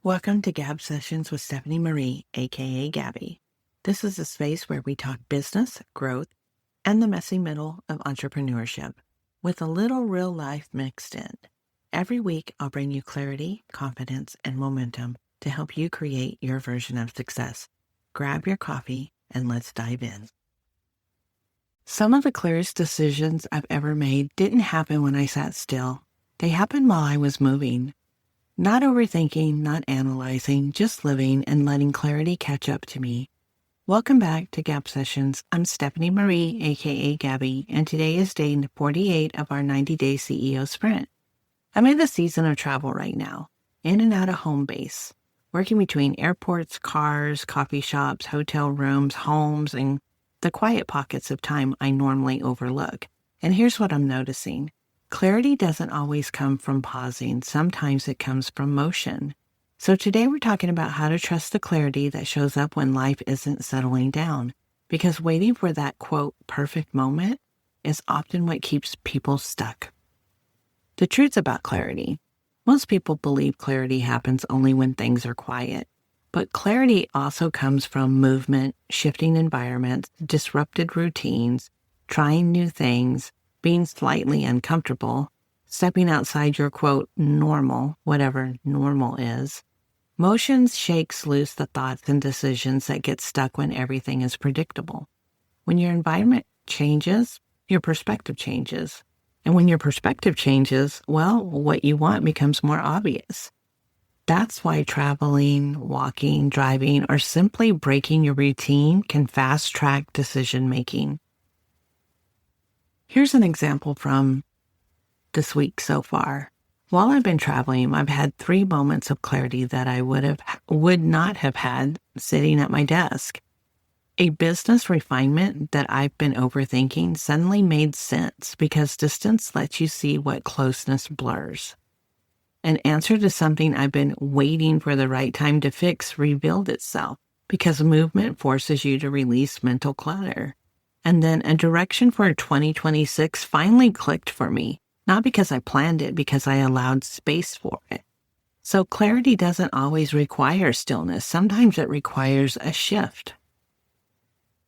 Welcome to Gab Sessions with Stephanie Marie, aka Gabbie. This is a space where we talk business, growth, and the messy middle of entrepreneurship, with a little real life mixed in. Every week, I'll bring you clarity, confidence, and momentum to help you create your version of success. Grab your coffee and let's dive in. Some of the clearest decisions I've ever made didn't happen when I sat still. They happened while I was moving. Not overthinking, not analyzing, just living and letting clarity catch up to me. Welcome back to Gab Sessions. I'm Stephanie Marie, aka Gabbie, and today is day 48 of our 90-day CEO sprint. I'm in the season of travel right now, in and out of home base, working between airports, cars, coffee shops, hotel rooms, homes, and the quiet pockets of time I normally overlook. And here's what I'm noticing. Clarity doesn't always come from pausing. Sometimes it comes from motion. So today we're talking about how to trust the clarity that shows up when life isn't settling down, because waiting for that, quote, perfect moment is often what keeps people stuck. The truth about clarity. Most people believe clarity happens only when things are quiet. But clarity also comes from movement, shifting environments, disrupted routines, trying new things, being slightly uncomfortable, stepping outside your, quote, normal, whatever normal is. Motion shakes loose the thoughts and decisions that get stuck when everything is predictable. When your environment changes, your perspective changes. And when your perspective changes, well, what you want becomes more obvious. That's why traveling, walking, driving, or simply breaking your routine can fast-track decision-making. Here's an example from this week so far. While I've been traveling, I've had 3 moments of clarity that I would not have had sitting at my desk. A business refinement that I've been overthinking suddenly made sense because distance lets you see what closeness blurs. An answer to something I've been waiting for the right time to fix revealed itself because movement forces you to release mental clutter. And then a direction for 2026 finally clicked for me, not because I planned it, because I allowed space for it. So clarity doesn't always require stillness. Sometimes it requires a shift.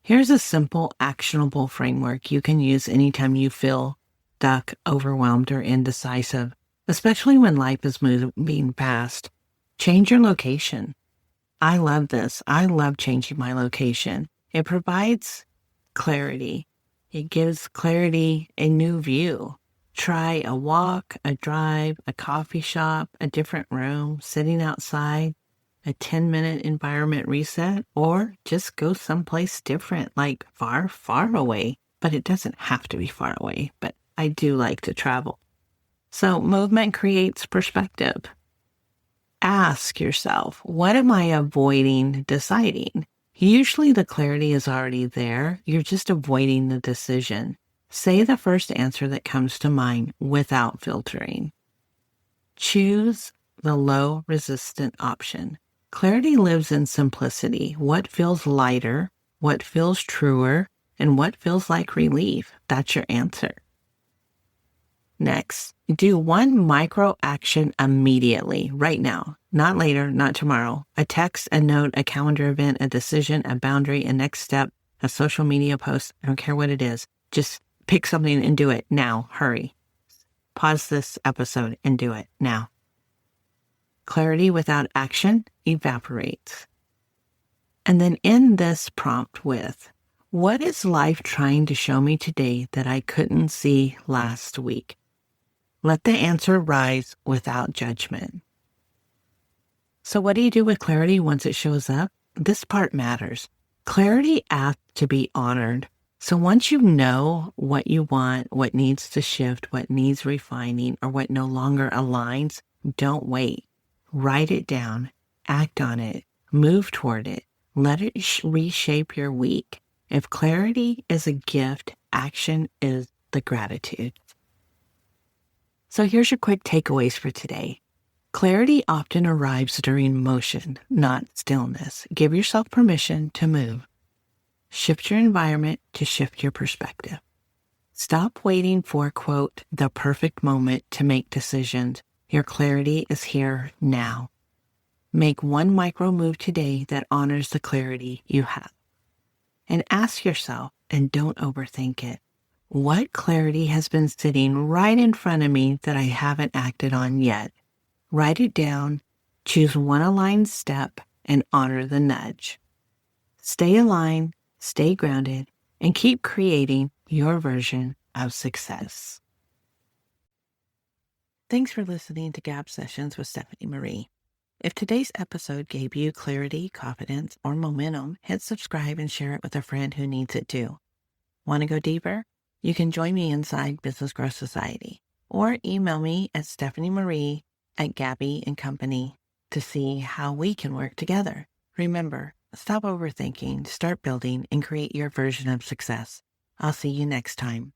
Here's a simple, actionable framework you can use anytime you feel stuck, overwhelmed, or indecisive, especially when life is moving fast. Change your location. I love this. I love changing my location. It provides clarity. It gives clarity a new view. Try a walk, a drive, a coffee shop, a different room, sitting outside, a 10-minute environment reset, or just go someplace different, like far, far away. But it doesn't have to be far away, but I do like to travel. So movement creates perspective. Ask yourself, what am I avoiding deciding? Usually the clarity is already there. You're just avoiding the decision. Say the first answer that comes to mind without filtering. Choose the low resistant option. Clarity lives in simplicity. What feels lighter, what feels truer, and what feels like relief. That's your answer. Next, do one micro action immediately, right now, not later, not tomorrow. A text, a note, a calendar event, a decision, a boundary, a next step, a social media post. I don't care what it is. Just pick something and do it now. Hurry. Pause this episode and do it now. Clarity without action evaporates. And then end this prompt with, what is life trying to show me today that I couldn't see last week? Let the answer rise without judgment. So what do you do with clarity once it shows up? This part matters. Clarity asks to be honored. So once you know what you want, what needs to shift, what needs refining, or what no longer aligns, don't wait. Write it down, act on it, move toward it. Let it reshape your week. If clarity is a gift, action is the gratitude. So here's your quick takeaways for today. Clarity often arrives during motion, not stillness. Give yourself permission to move. Shift your environment to shift your perspective. Stop waiting for, quote, the perfect moment to make decisions. Your clarity is here now. Make one micro move today that honors the clarity you have. And ask yourself, and don't overthink it, what clarity has been sitting right in front of me that I haven't acted on yet? Write it down, choose one aligned step, and honor the nudge. Stay aligned, stay grounded, and keep creating your version of success. Thanks for listening to Gab Sessions with Stephanie Marie. If today's episode gave you clarity, confidence, or momentum, hit subscribe and share it with a friend who needs it too. Want to go deeper? You can join me inside Business Growth Society or email me at stephaniemarie@Gabbie&Company to see how we can work together. Remember, stop overthinking, start building, and create your version of success. I'll see you next time.